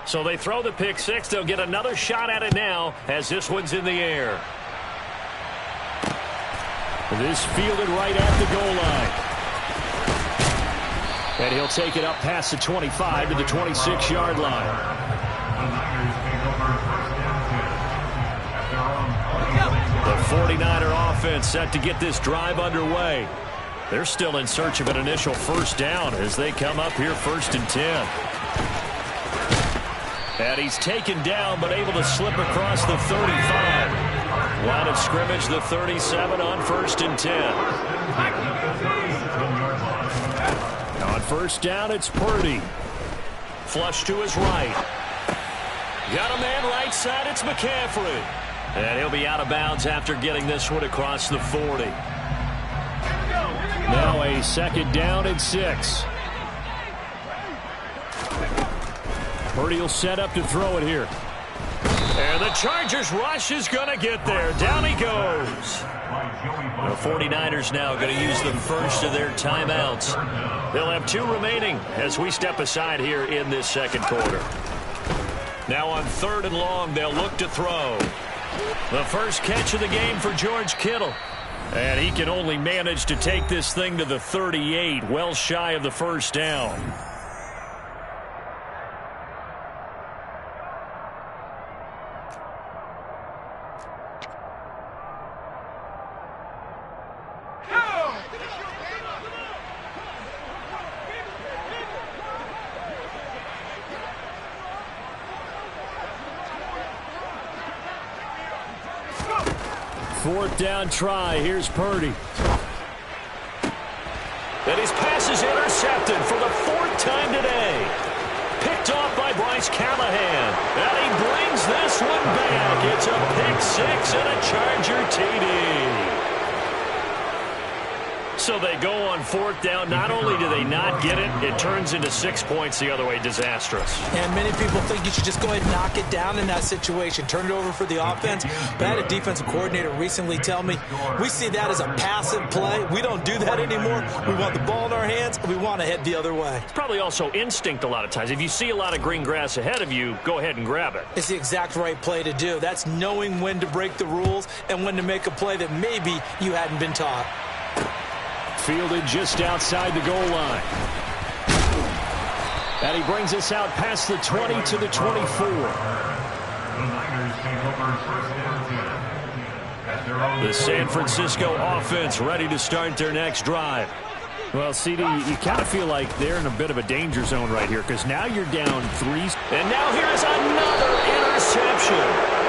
So they throw the pick six. They'll get another shot at it now as this one's in the air. This fielded right at the goal line. And he'll take it up past the 25 to the 26-yard line. The 49er offense set to get this drive underway. They're still in search of an initial first down as they come up here 1st and 10. And he's taken down but able to slip across the 35. Line of scrimmage, the 37 on 1st and 10. On first down, it's Purdy. Flush to his right. Got a man right side, it's McCaffrey. And he'll be out of bounds after getting this one across the 40. Now a 2nd down and 6. Purdy will set up to throw it here. And the Chargers rush is going to get there. Down he goes. The 49ers now going to use the first of their timeouts. They'll have 2 remaining as we step aside here in this 2nd quarter. Now on 3rd and long, they'll look to throw. The first catch of the game for George Kittle. And he can only manage to take this thing to the 38, well shy of the first down. Fourth down try. Here's Purdy. And his pass is intercepted for the 4th time today. Picked off by Bryce Callahan. And he brings this one back. It's a pick six and a Charger TD. So they go on 4th down. Not only do they not get it, it turns into 6 points the other way. Disastrous. And many people think you should just go ahead and knock it down in that situation. Turn it over for the offense. But I had a defensive coordinator recently tell me, we see that as a passive play. We don't do that anymore. We want the ball in our hands, and we want to head the other way. It's probably also instinct a lot of times. If you see a lot of green grass ahead of you, go ahead and grab it. It's the exact right play to do. That's knowing when to break the rules and when to make a play that maybe you hadn't been taught. Fielded just outside the goal line. And he brings us out past the 20 to the 24. The San Francisco offense ready to start their next drive. Well, CD, you kind of feel like they're in a bit of a danger zone right here because now you're down 3. And now here is another interception.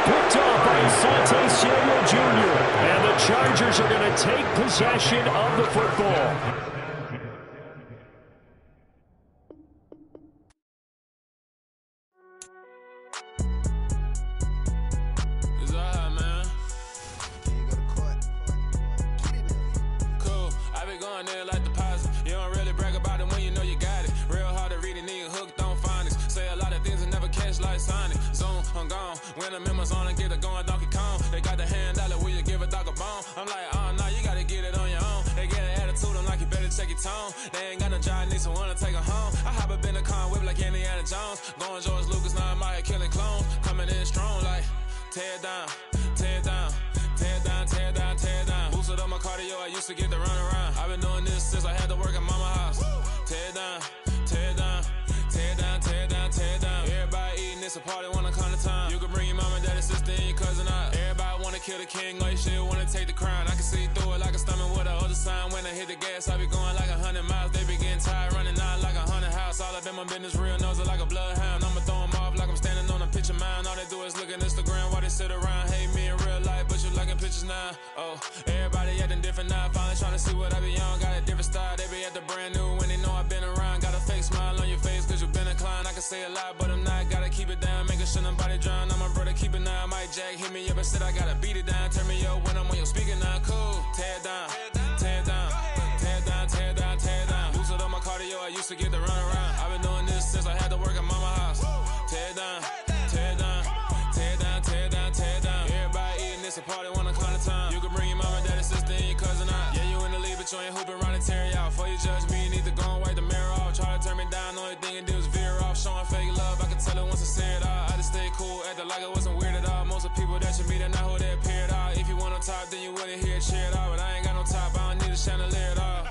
Picked off by Asante Samuel Jr. And the Chargers are going to take possession of the football. When the members on and get it going, Donkey Kong. They got the hand dollar, will you give a dog a bone? I'm like, oh, no, you gotta get it on your own. They get an attitude, I'm like, you better check your tone. They ain't got no job, need someone to take her home. I hop up in the car, whip like Indiana Jones. Going George Lucas, now I'm out here killing clones. Coming in strong, like, tear down, tear down, tear down, tear down, tear down. Boosted up my cardio, I used to get to run around. I've been doing this since I had to work at mama house. Tear down, tear down, tear down, tear down, tear down. Everybody eating, it's a party, wanna come to time. You can bring your mama, daddy, sister, and your cousin out. Everybody wanna kill the king, or you shit wanna take the crown. I can see through it like a stomach with a other sign. When I hit the gas, I be going like 100 miles. They be getting tired, running out like 100 house. All up in my business, real nose like a bloodhound. I'ma throw them off like I'm standing on a picture mound. All they do is look at Instagram while they sit around. Hate me in real life, but you liking pictures now. Oh, everybody acting different now. Finally trying to see what I be on. Got a different style, they be at the brand new when they know I've been around. Got a fake smile on your face cause you been inclined. I can say a lot, but I'm not. Gotta keep it down, making sure nobody drown. I'm a brother, keep it now. Mike Jack hit me up and said I gotta beat it down. Turn me up when I'm on your speaker now. Cool, tear down, tear down, tear down, tear down, tear down. Boosted up my cardio, I used to get to run around. I've been doing this since I had to work at mama house. Tear down, tear down, tear down, tear down, tear down. Everybody eating, it's a party, wanna come to time. You can bring your mama, daddy, sister, and your cousin out. Yeah, you in the league, but you ain't hooping around and tear out. Before you judge me, you need to go and wipe the mirror off. Try to turn me down, the only thing you do is veer off. Showing fake love, I can tell it once I say it all. I just stay cool, acting like it wasn't weird at all. Most of the people that you meet are not who they appear at all. If you want on top, then you wouldn't hear a cheer at all. But I ain't got no top, I don't need a chandelier at all.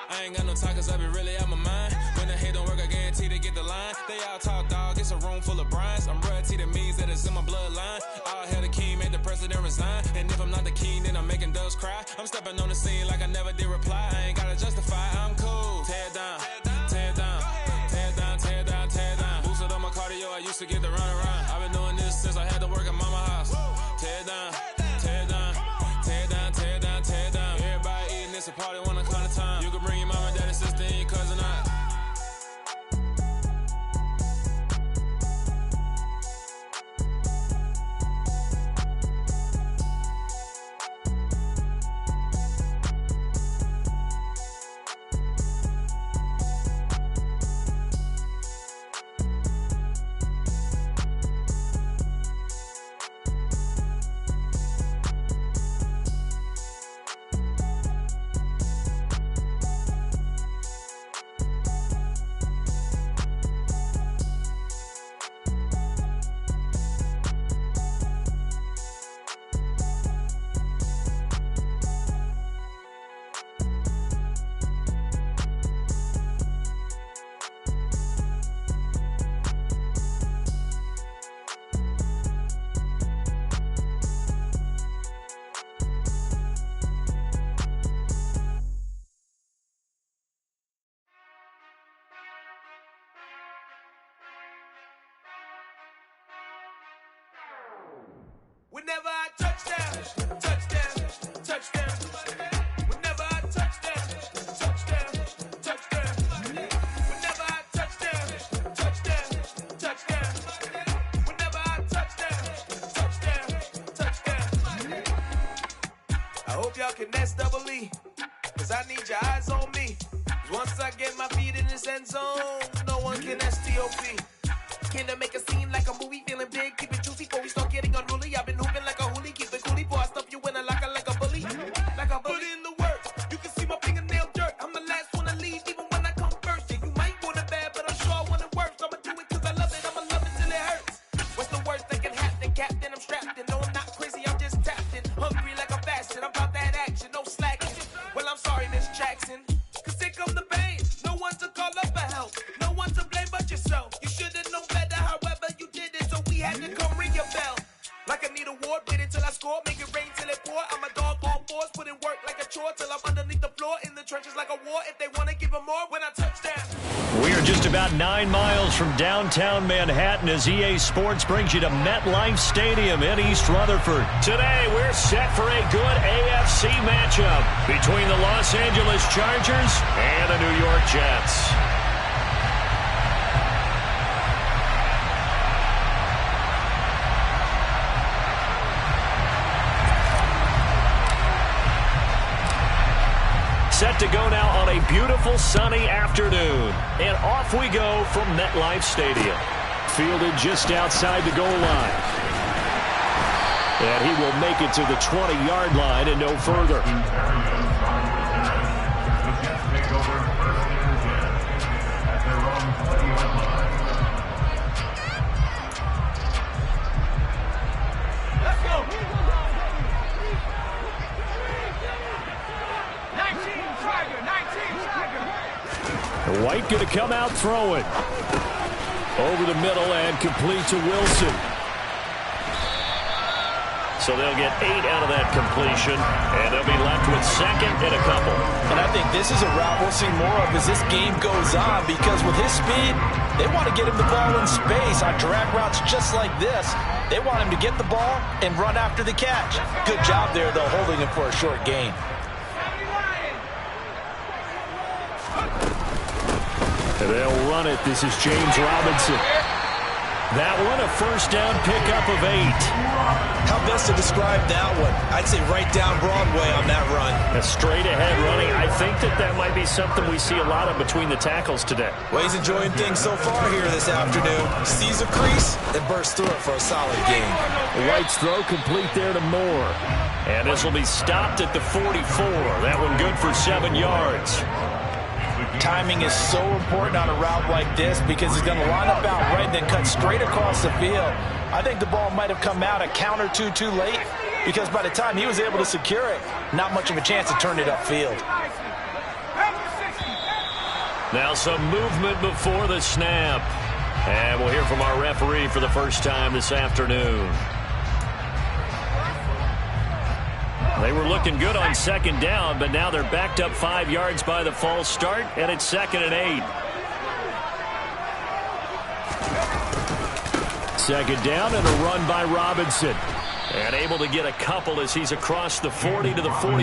I ain't got no talk, cause I be really out my mind. When the hate don't work, I guarantee to get the line. They all talk, dog, it's a room full of brinds. I'm royalty, that means that it's in my bloodline. All hell the king, made the president resign. And if I'm not the king, then I'm making doves cry. I'm stepping on the scene like I never did reply. I ain't gotta justify, I'm cool. Tear down, tear down, tear down, tear down, tear down. Boosted on my cardio, I used to get the run around. I've been doing this since I had to work at mama house. Tear down, tear down, tear down, tear down, tear down. Everybody eating, it's a party, one o'clock time. You can bring your mama, daddy, sister, and your cousin out. Whenever I touchdown, touchdown, touchdown. Whenever I touchdown, touchdown, touchdown. Whenever I touchdown, touchdown, touchdown. Whenever I touchdown, touchdown, touchdown. I hope y'all can nest double E, cause I need your eyes on me. Cause once I get my feet in this end zone, no one can STOP. Can I make a scene like a movie, feeling big, keep it juicy before we start getting unruly. I've been hooping like a hoolie, keep it coolie before I stuff you in a locker like a bully. Like a bully. Put in the work, you can see my fingernail dirt. I'm the last one to leave, even when I come first. Yeah, you might want it bad, but I'm sure I want it worse. I'ma do it cause I love it, I'ma love it till it hurts. What's the worst that can happen, Captain? I'm strapped in, no I'm not crazy, I'm just tapped in. Hungry like I'm fasting, I'm about that action, no slacking. Well, I'm sorry, Miss Jackson, cause here come the pain. No one to call up for help, no one to blame but yourself. You should've known better, however you did it, so we had to come ring your bell. Like I need a ward, wait until I score, make it rain till it pour. I'm a dog on fours, put in work like a chore till I'm underneath the floor, in the trenches like a war. If they wanna give them more, when I touch down. We are just about 9 miles from downtown Manhattan as EA Sports brings you to MetLife Stadium in East Rutherford. Today, we're set for a good AFC matchup between the Los Angeles Chargers and the New York Jets. Set to go now on a beautiful sunny afternoon. And off we go from MetLife Stadium. Fielded just outside the goal line. And he will make it to the 20-yard line and no further. White going to come out throwing. Over the middle and complete to Wilson. So they'll get 8 out of that completion, and they'll be left with second and a couple. And I think this is a route we'll see more of as this game goes on, because with his speed, they want to get him the ball in space on drag routes just like this. They want him to get the ball and run after the catch. Good job there, though, holding him for a short gain. And they'll run it. This is James Robinson. That one, a first down pickup of 8. How best to describe that one? I'd say right down Broadway on that run. A straight-ahead running. I think that might be something we see a lot of between the tackles today. Well, he's enjoying things so far here this afternoon. Sees a crease and bursts through it for a solid gain. White's throw complete there to Moore. And this will be stopped at the 44. That one good for 7 yards. Timing is so important on a route like this because he's going to line up out right and then cut straight across the field. I think the ball might have come out a count or two too late because by the time he was able to secure it, not much of a chance to turn it upfield. Now some movement before the snap. And we'll hear from our referee for the first time this afternoon. They were looking good on second down, but now they're backed up 5 yards by the false start, and it's 2nd and 8. Second down and a run by Robinson. And able to get a couple as he's across the 40 to the 41.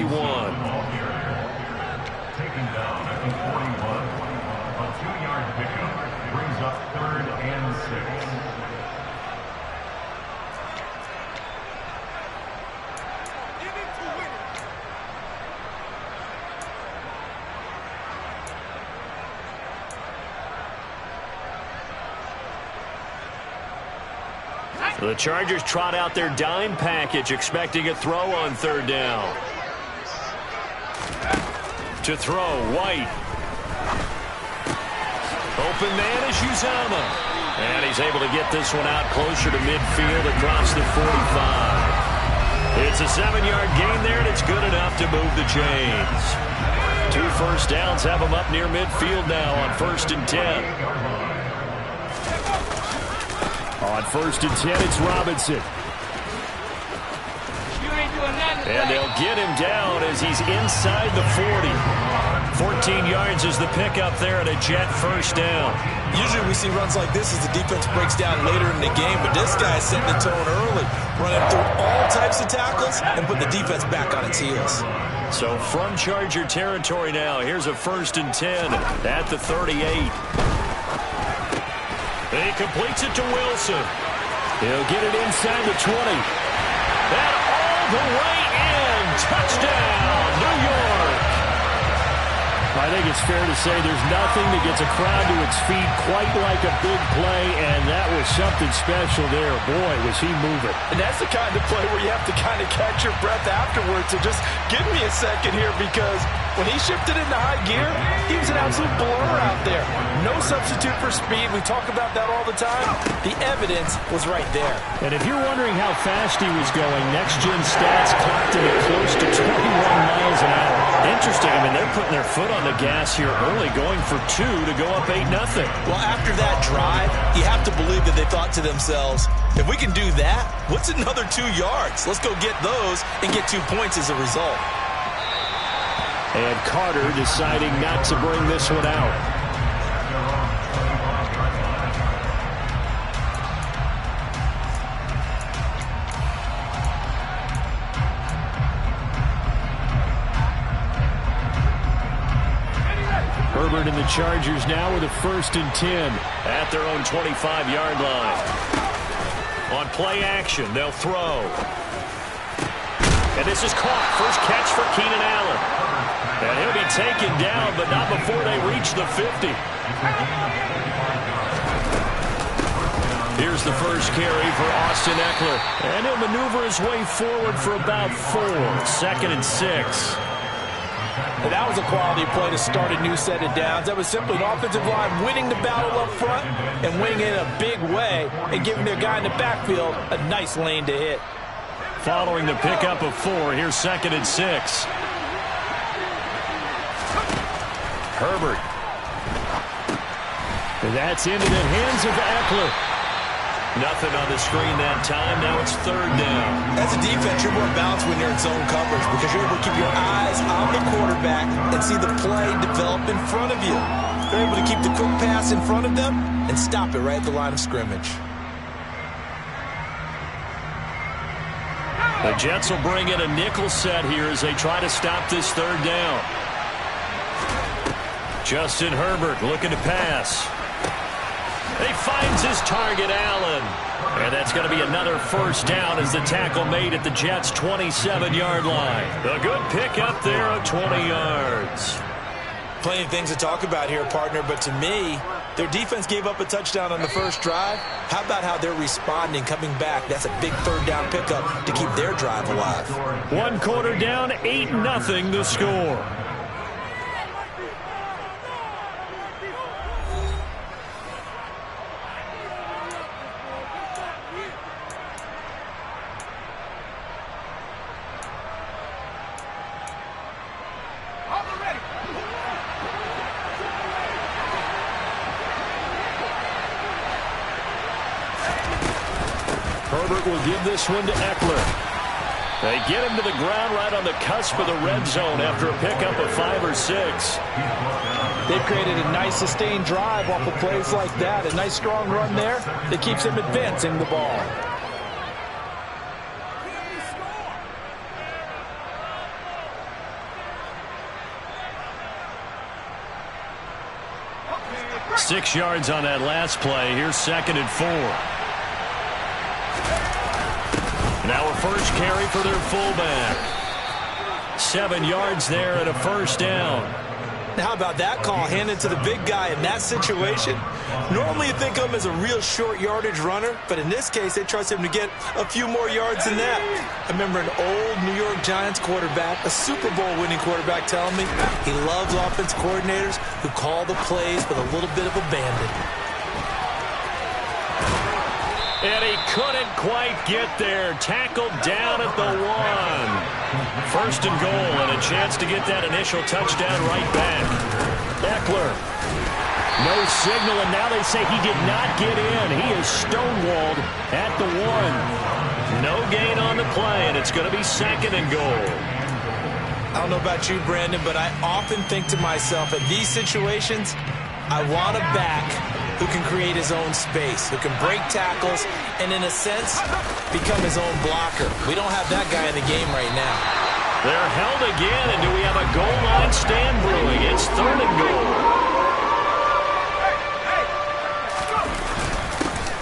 Taken down at the 41. A 2-yard pickup brings up 3rd and 6. The Chargers trot out their dime package, expecting a throw on 3rd down. To throw, White. Open man is Uzama. And he's able to get this one out closer to midfield across the 45. It's a 7-yard gain there, and it's good enough to move the chains. 2 first downs have them up near midfield now on 1st and 10. On 1st and 10, it's Robinson. And they'll get him down as he's inside the 40. 14 yards is the pickup there and a Jet first down. Usually we see runs like this as the defense breaks down later in the game, but this guy's setting the tone early, running through all types of tackles and put the defense back on its heels. So from Charger territory now, here's a 1st and 10 at the 38. He completes it to Wilson. He'll get it inside the 20. And all the way in. Touchdown, New York. I think it's fair to say there's nothing that gets a crowd to its feet quite like a big play, and that was something special there. Boy, was he moving. And that's the kind of play where you have to kind of catch your breath afterwards. So just give me a second here because when he shifted into high gear, he was an absolute blur out there. No substitute for speed. We talk about that all the time. The evidence was right there. And if you're wondering how fast he was going, next-gen stats clocked him at close to 21 miles an hour. Interesting. I mean, they're putting their foot on the gas here early, going for 2 to go up 8-0. Well, after that drive, you have to believe that they thought to themselves, if we can do that, what's another 2 yards? Let's go get those and get 2 points as a result. And Carter deciding not to bring this one out. Herbert and the Chargers now with a 1st and 10 at their own 25-yard line. On play action, they'll throw. And this is caught. First catch for Keenan Allen. And he'll be taken down, but not before they reach the 50. Here's the first carry for Austin Eckler. And he'll maneuver his way forward for about 4. 2nd and 6. And that was a quality play to start a new set of downs. That was simply an offensive line winning the battle up front and winning it in a big way and giving their guy in the backfield a nice lane to hit. Following the pickup of 4, here's 2nd and 6. Herbert. And that's into the hands of Eckler. Nothing on the screen that time. Now it's 3rd down. As a defense, you're more balanced when you're in zone coverage because you're able to keep your eyes on the quarterback and see the play develop in front of you. You're able to keep the quick pass in front of them and stop it right at the line of scrimmage. The Jets will bring in a nickel set here as they try to stop this 3rd down. Justin Herbert looking to pass. He finds his target, Allen. And that's going to be another 1st down as the tackle made at the Jets' 27-yard line. A good pickup there of 20 yards. Plenty of things to talk about here, partner, but to me, their defense gave up a touchdown on the first drive. How about how they're responding, coming back? That's a big 3rd down pickup to keep their drive alive. 1 quarter down, 8-0 the score. Herbert will give this one to Eckler. They get him to the ground right on the cusp of the red zone after a pickup of 5 or 6. They've created a nice sustained drive off of plays like that. A nice strong run there that keeps them advancing the ball. Six yards on that last play. Here's 2nd and 4. Now a first carry for their fullback. 7 yards there and a first down. Now, how about that call handed to the big guy in that situation? Normally you think of him as a real short yardage runner, but in this case they trust him to get a few more yards than that. I remember an old New York Giants quarterback, a Super Bowl winning quarterback, telling me he loves offense coordinators who call the plays with a little bit of abandon. And he couldn't quite get there. Tackled down at the 1. First and goal and a chance to get that initial touchdown right back. Eckler. No signal, and now they say he did not get in. He is stonewalled at the 1. No gain on the play, and it's going to be 2nd and goal. I don't know about you, Brandon, but I often think to myself, at these situations, I want a back who can create his own space, who can break tackles, and in a sense, become his own blocker. We don't have that guy in the game right now. They're held again, and do we have a goal line stand brewing? It's 3rd and goal.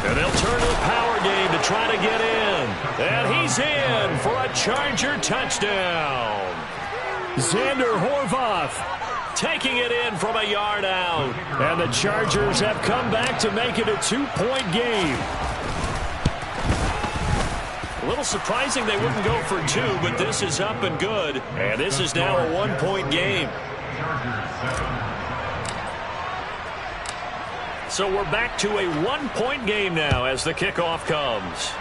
And they'll turn to the power game to try to get in. And he's in for a Charger touchdown. Xander Horvath taking it in from a yard out. And the Chargers have come back to make it a 2-point game. A little surprising they wouldn't go for 2, but this is up and good. And this is now a 1-point game. So we're back to a 1-point game now as the kickoff comes.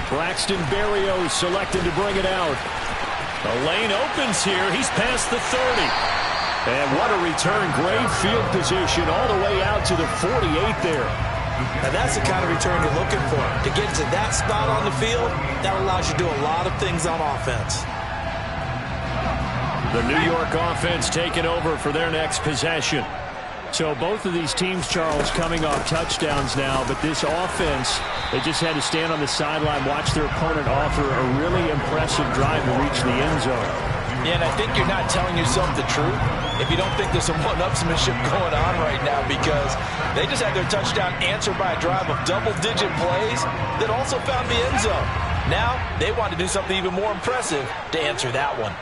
Braxton Berrios selected to bring it out. The lane opens here. He's past the 30. And what a return. Great field position all the way out to the 48 there. Now that's the kind of return you're looking for. To get to that spot on the field, that allows you to do a lot of things on offense. The New York offense taking over for their next possession. So both of these teams, Charles, coming off touchdowns now, but this offense, they just had to stand on the sideline, watch their opponent offer a really impressive drive to reach the end zone. Yeah, and I think you're not telling yourself the truth if you don't think there's some one-upsmanship going on right now, because they just had their touchdown answered by a drive of double-digit plays that also found the end zone. Now they want to do something even more impressive to answer that one.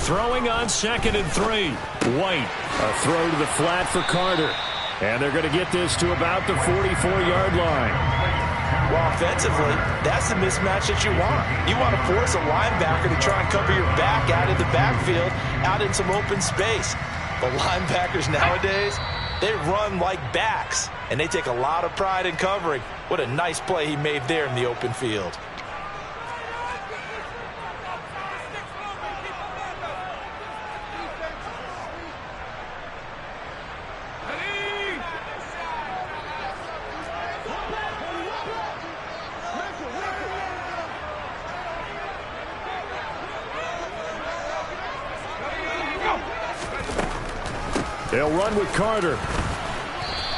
Throwing on 2nd and 3. White, a throw to the flat for Carter. And they're going to get this to about the 44-yard line. Well, offensively, that's the mismatch that you want. You want to force a linebacker to try and cover your back out in the backfield, out in some open space. But linebackers nowadays, they run like backs, and they take a lot of pride in covering. What a nice play he made there in the open field. They'll run with Carter.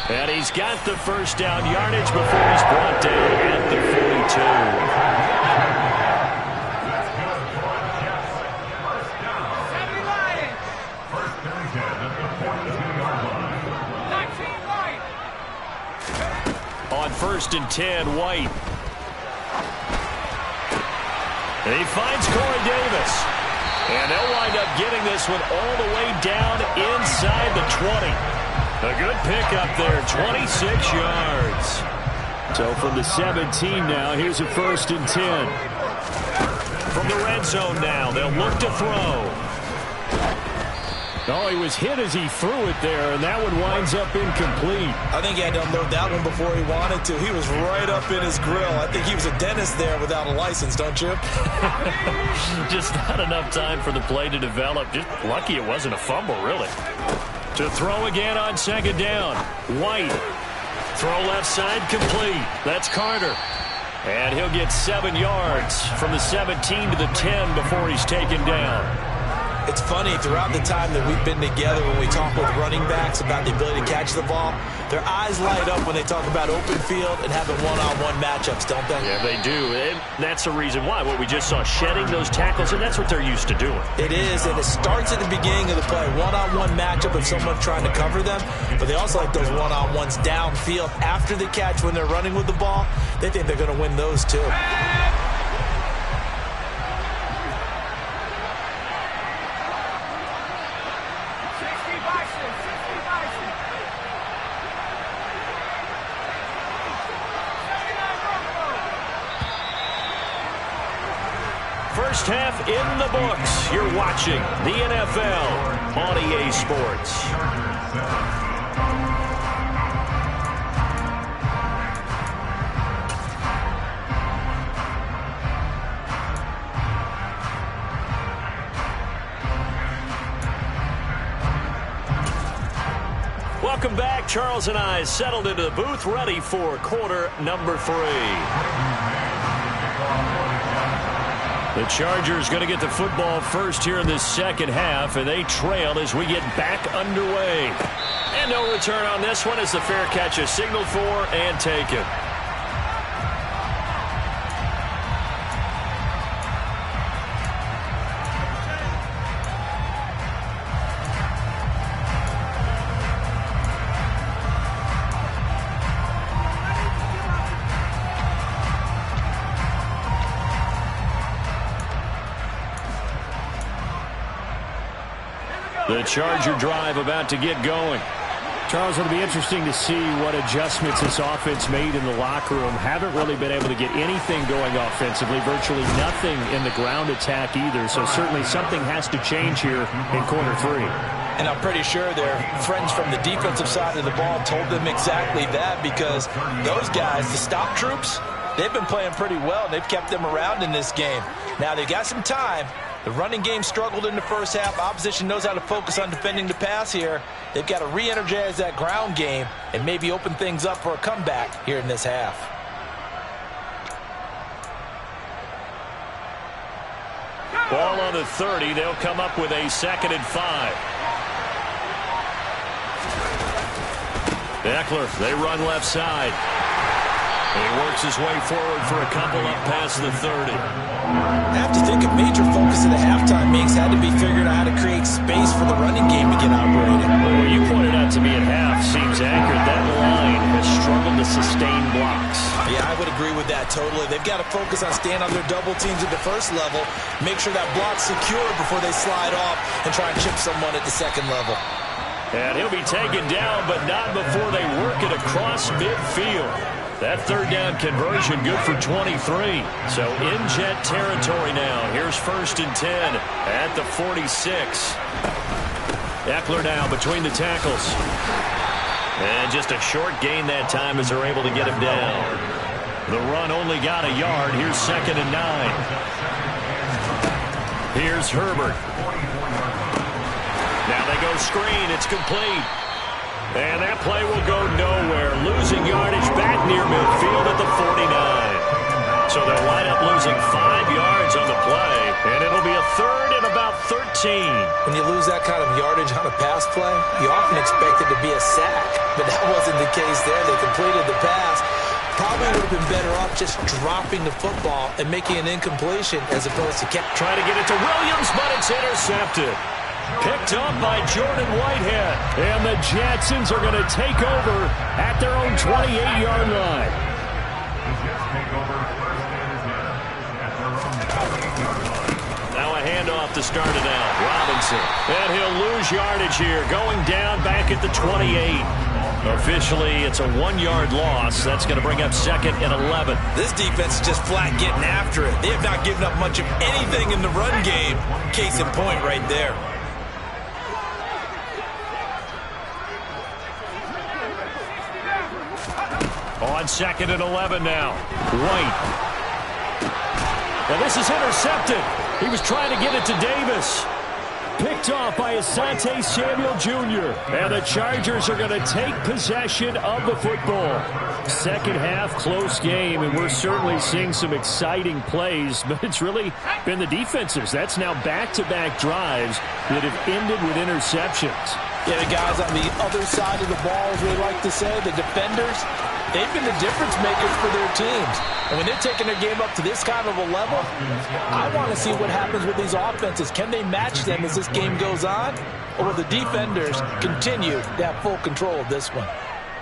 And he's got the first down yardage before he's brought down at the 42. On 1st and 10, White. And he finds Corey Davis. And they'll wind up getting this one all the way down inside the 20. A good pickup there, 26 yards. So from the 17 now, here's a 1st and 10. From the red zone now, they'll look to throw. Oh, he was hit as he threw it there, and that one winds up incomplete. I think he had to unload that one before he wanted to. He was right up in his grill. I think he was a dentist there without a license, don't you? Just not enough time for the play to develop. Just lucky it wasn't a fumble, really. To throw again on second down. White. Throw left side complete. That's Carter. And he'll get 7 yards from the 17 to the 10 before he's taken down. It's funny, throughout the time that we've been together, when we talk with running backs about the ability to catch the ball, their eyes light up when they talk about open field and having one-on-one matchups, don't they? Yeah, they do. And that's the reason why. What we just saw, shedding those tackles, and that's what they're used to doing. It is, and it starts at the beginning of the play. One-on-one matchup of someone trying to cover them, but they also like those one-on-ones downfield after the catch when they're running with the ball. They think they're going to win those too. First half in the books. You're watching the NFL on EA Sports. Welcome back. Charles and I settled into the booth, ready for quarter number 3. The Chargers going to get the football first here in this second half, and they trail as we get back underway. And no return on this one as the fair catch is signaled for and taken. The Charger drive about to get going. Charles, it'll be interesting to see what adjustments this offense made in the locker room. Haven't really been able to get anything going offensively, virtually nothing in the ground attack either. So certainly something has to change here in quarter 3. And I'm pretty sure their friends from the defensive side of the ball told them exactly that, because those guys, the stop troops, they've been playing pretty well. They've kept them around in this game. Now they've got some time. The running game struggled in the first half. Opposition knows how to focus on defending the pass here. They've got to re-energize that ground game and maybe open things up for a comeback here in this half. Ball on the 30. They'll come up with a 2nd and 5. Eckler, they run left side. He works his way forward for a couple up past the 30. I have to think a major focus of the halftime meetings had to be figuring out how to create space for the running game to get operating. Well, you pointed out to me at half seems accurate. That line has struggled to sustain blocks. Yeah, I would agree with that totally. They've got to focus on staying on their double teams at the first level, make sure that block's secure before they slide off and try and chip someone at the second level. And he'll be taken down, but not before they work it across midfield. That 3rd down conversion good for 23. So in jet territory now. Here's 1st and 10 at the 46. Eckler now between the tackles. And just a short gain that time as they're able to get him down. The run only got a yard. Here's 2nd and 9. Here's Herbert. Now they go screen. It's complete. And that play will go nowhere. Losing yardage back near midfield at the 49. So they'll wind up losing 5 yards on the play. And it'll be a 3rd and about 13. When you lose that kind of yardage on a pass play, you often expect it to be a sack. But that wasn't the case there. They completed the pass. Probably would have been better off just dropping the football and making an incompletion as opposed to trying to get it to Williams, but it's intercepted. Picked up by Jordan Whitehead. And the Jetsons are going to take over at their own 28-yard line. Now a handoff to start it out. Robinson. And he'll lose yardage here. Going down back at the 28. Officially, it's a 1-yard loss. That's going to bring up 2nd and 11. This defense is just flat getting after it. They have not given up much of anything in the run game. Case in point right there. On 2nd and 11 now. White. Now this is intercepted. He was trying to get it to Davis. picked off by Asante Samuel Jr. And the Chargers are going to take possession of the football. Second half, close game, and we're certainly seeing some exciting plays, but it's really been the defenses. That's now back-to-back drives that have ended with interceptions. Yeah, the guys on the other side of the ball, as we like to say, the defenders, they've been the difference makers for their teams. And when they're taking their game up to this kind of a level, I want to see what happens with these offenses. Can they match them as this game goes on? Or will the defenders continue to have full control of this one?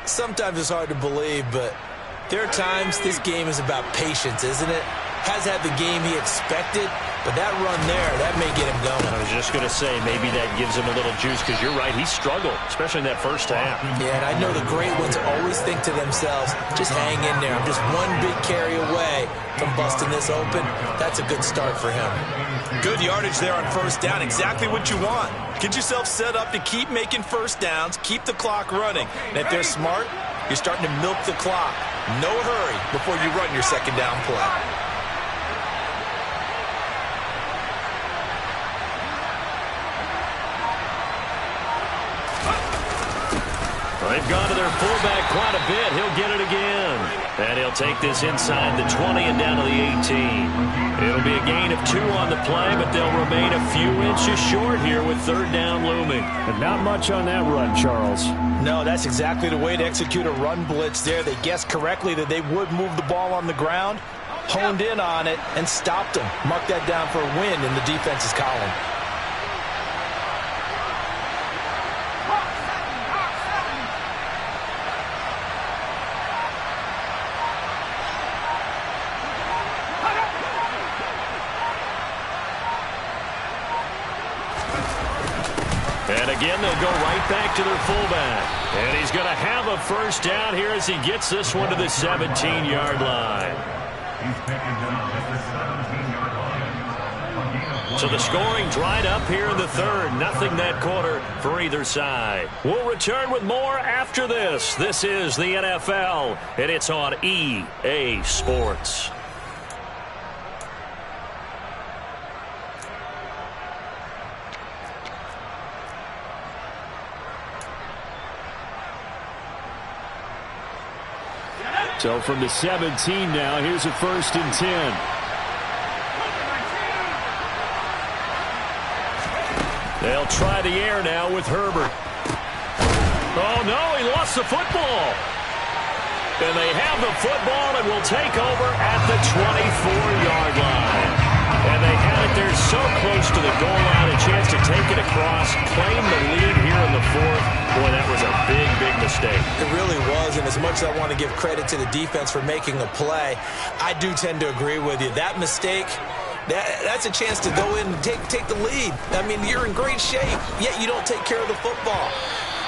Sometimes it's hard to believe, but there are times this game is about patience, isn't it? Has had the game he expected, but that run there, that may get him going. I was just going to say, maybe that gives him a little juice, because you're right, he struggled, especially in that first half. Yeah, and I know the great ones always think to themselves, just hang in there. I'm just one big carry away from busting this open. That's a good start for him. Good yardage there on first down, exactly what you want. Get yourself set up to keep making first downs, keep the clock running. And if they're smart, you're starting to milk the clock. No hurry before you run your second down play. They've gone to their fullback quite a bit. He'll get it again. And he'll take this inside the 20 and down to the 18. It'll be a gain of 2 on the play, but they'll remain a few inches short here with third down looming. But not much on that run, Charles. No, that's exactly the way to execute a run blitz there. They guessed correctly that they would move the ball on the ground, honed in on it, and stopped them. Mark that down for a win in the defense's column. And again, they'll go right back to their fullback. And he's going to have a first down here as he gets this one to the 17-yard line. He's picking them up at the 17-yard line. So the scoring dried up here in the third. Nothing that quarter for either side. We'll return with more after this. This is the NFL, and it's on EA Sports. So from the 17 now, here's a 1st and 10. They'll try the air now with Herbert. Oh, no, he lost the football. And they have the football and will take over at the 24-yard line. And they have it there so close to the goal line, a chance to take it across, claim the lead here in the fourth. Boy, that was a big, big mistake. It really was, and as much as I want to give credit to the defense for making a play, I do tend to agree with you. That mistake, that's a chance to go in and take the lead. I mean, you're in great shape, yet you don't take care of the football.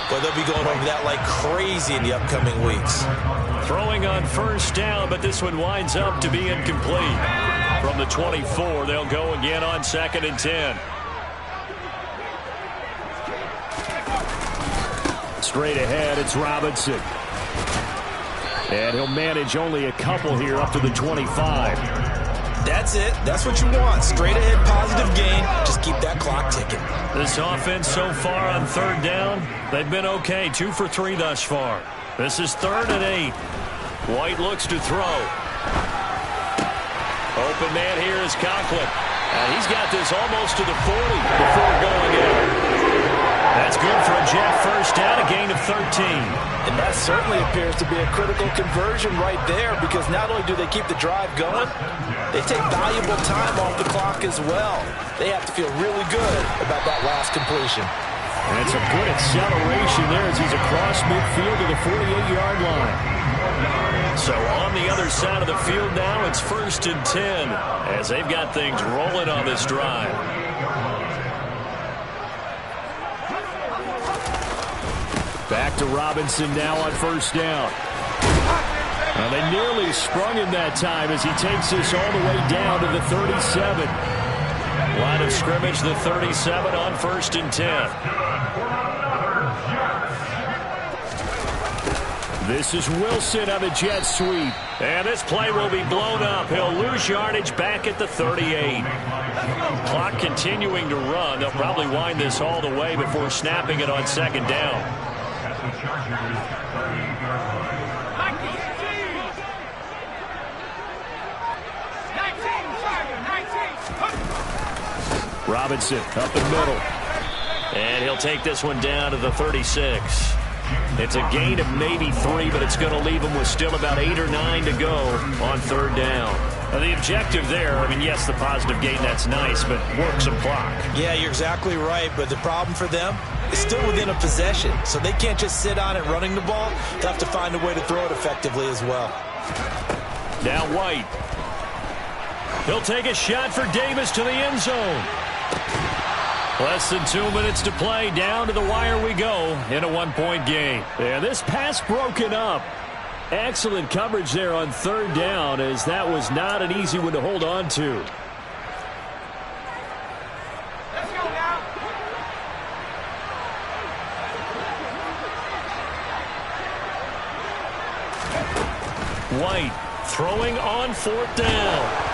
But they'll be going over that like crazy in the upcoming weeks. Throwing on first down, but this one winds up to be incomplete. From the 24, they'll go again on 2nd and 10. Straight ahead, it's Robinson. And he'll manage only a couple here up to the 25. That's it. That's what you want. Straight ahead, positive gain. Just keep that clock ticking. This offense so far on third down, they've been okay. 2 for 3 thus far. This is 3rd and 8. White looks to throw. Open man here is Conklin. And he's got this almost to the 40 before going in. That's good for a Jet first down, a gain of 13. And that certainly appears to be a critical conversion right there, because not only do they keep the drive going, they take valuable time off the clock as well. They have to feel really good about that last completion. And it's a good acceleration there as he's across midfield to the 48-yard line. So on the other side of the field now, it's 1st and 10 as they've got things rolling on this drive. Back to Robinson now on first down. Well, they nearly sprung him that time as he takes this all the way down to the 37. Line of scrimmage, the 37 on 1st and 10. This is Wilson on the jet sweep. And this play will be blown up. He'll lose yardage back at the 38. Clock continuing to run. They'll probably wind this all the way before snapping it on second down. At the Chargers 38-yard line. Robinson up the middle. And he'll take this one down to the 36. It's a gain of maybe 3, but it's going to leave him with still about 8 or 9 to go on third down. Now the objective there, I mean, yes, the positive gain, that's nice, but work some clock. Yeah, you're exactly right, but the problem for them is still within a possession, so they can't just sit on it running the ball. They'll have to find a way to throw it effectively as well. Now White. He'll take a shot for Davis to the end zone. Less than 2 minutes to play. Down to the wire we go in a one-point game. And this pass broken up. Excellent coverage there on third down, as that was not an easy one to hold on to. Let's go now. White throwing on fourth down.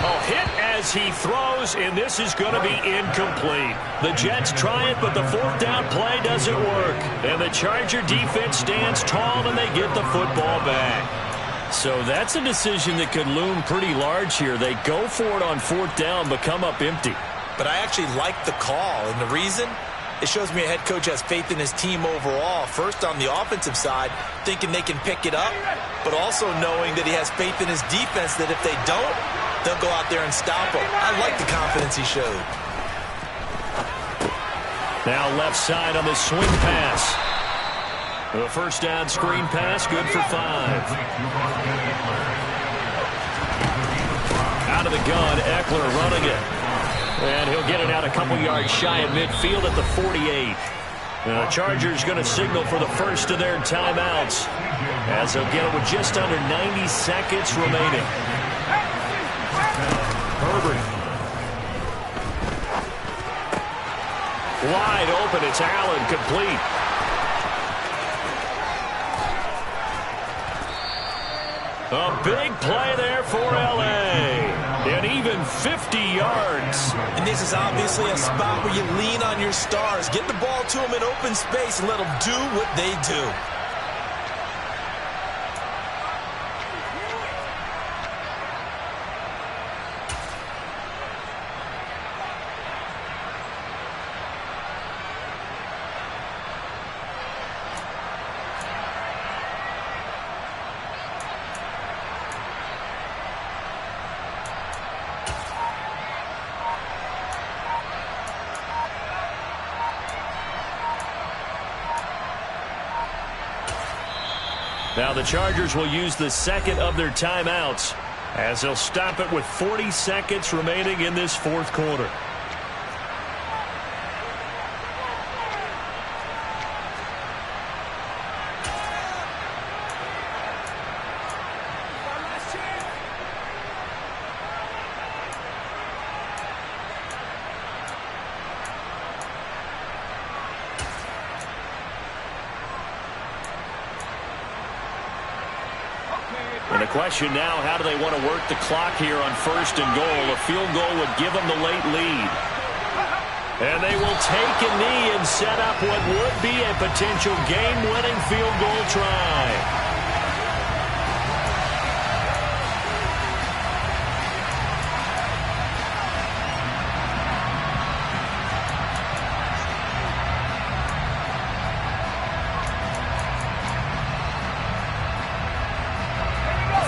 Oh, hit as he throws, and this is going to be incomplete. The Jets try it, but the fourth down play doesn't work. And the Charger defense stands tall, and they get the football back. So that's a decision that could loom pretty large here. They go for it on fourth down, but come up empty. But I actually like the call, and the reason? It shows me a head coach has faith in his team overall. First, on the offensive side, thinking they can pick it up, but also knowing that he has faith in his defense that if they don't, they'll go out there and stop him. I like the confidence he showed. Now left side on the swing pass. The first down screen pass, good for 5. Out of the gun, Eckler running it. And he'll get it out a couple yards shy of midfield at the 48. The Chargers going to signal for the first of their timeouts, as they'll get it with just under 90 seconds remaining. Herbert. Wide open, it's Allen, complete. A big play there for L.A. And even 50 yards. And this is obviously a spot where you lean on your stars. Get the ball to them in open space and let them do what they do. Now the Chargers will use the second of their timeouts, as they'll stop it with 40 seconds remaining in this fourth quarter. And the question now, how do they want to work the clock here on first and goal? A field goal would give them the late lead. And they will take a knee and set up what would be a potential game-winning field goal try.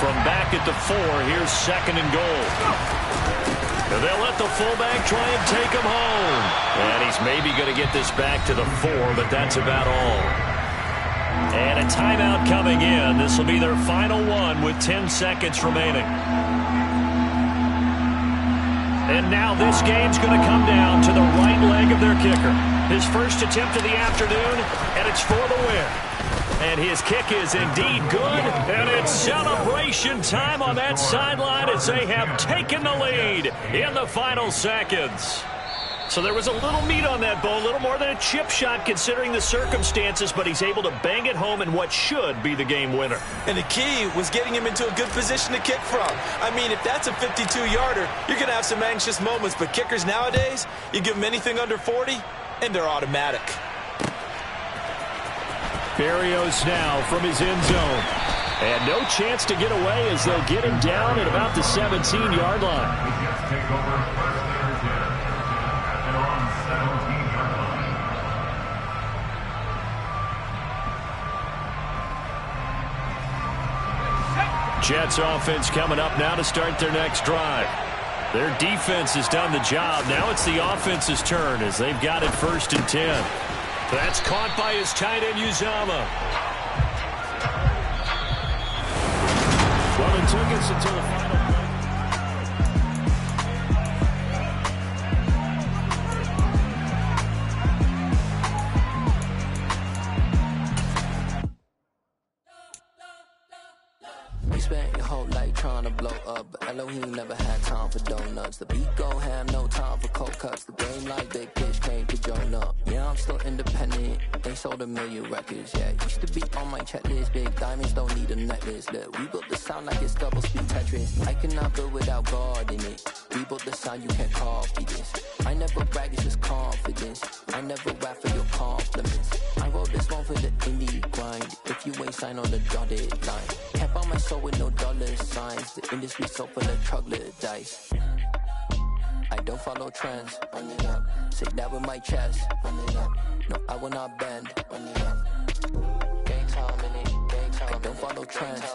From back at the 4, here's second and goal. They'll let the fullback try and take him home. And he's maybe going to get this back to the 4, but that's about all. And a timeout coming in. This will be their final one with 10 seconds remaining. And now this game's going to come down to the right leg of their kicker. His first attempt of the afternoon, and it's for the win. And his kick is indeed good, and it's celebration time on that sideline as they have taken the lead in the final seconds. So there was a little meat on that bone, a little more than a chip shot considering the circumstances, but he's able to bang it home in what should be the game winner. And the key was getting him into a good position to kick from. I mean, if that's a 52-yarder, you're going to have some anxious moments, but kickers nowadays, you give them anything under 40, and they're automatic. Barrios now from his end zone. And no chance to get away as they'll get him down at about the 17-yard line. The Jets take over first and 10 at their own 17-yard line. Jets offense coming up now to start their next drive. Their defense has done the job. Now it's the offense's turn as they've got it first and 10. That's caught by his tight end, Uzama. Well, it took us until the final play. You spent your whole life trying to blow up, but Elohim never had time for donuts. The beat go ham, no time for cold cuts. The game like Big Pitch came to join up. Yeah, I'm still independent. They sold 1 million records. Yeah, used to be on my checklist. Big diamonds don't need a necklace. Look, we built the sound like it's double speed Tetris. I cannot build without God in it. We built the sound, you can't copy this. I never brag, it's just confidence. I never rap for your compliments. I wrote this one for the indie grind. If you ain't signed on the dotted line, can't buy my soul with no dollar signs. The industry so full of troglodytes. I don't follow trends. Run it up. Say that with my chest. Run it up. No, I will not bend. Run it up. Gang time in it. Gang time. I don't follow trends.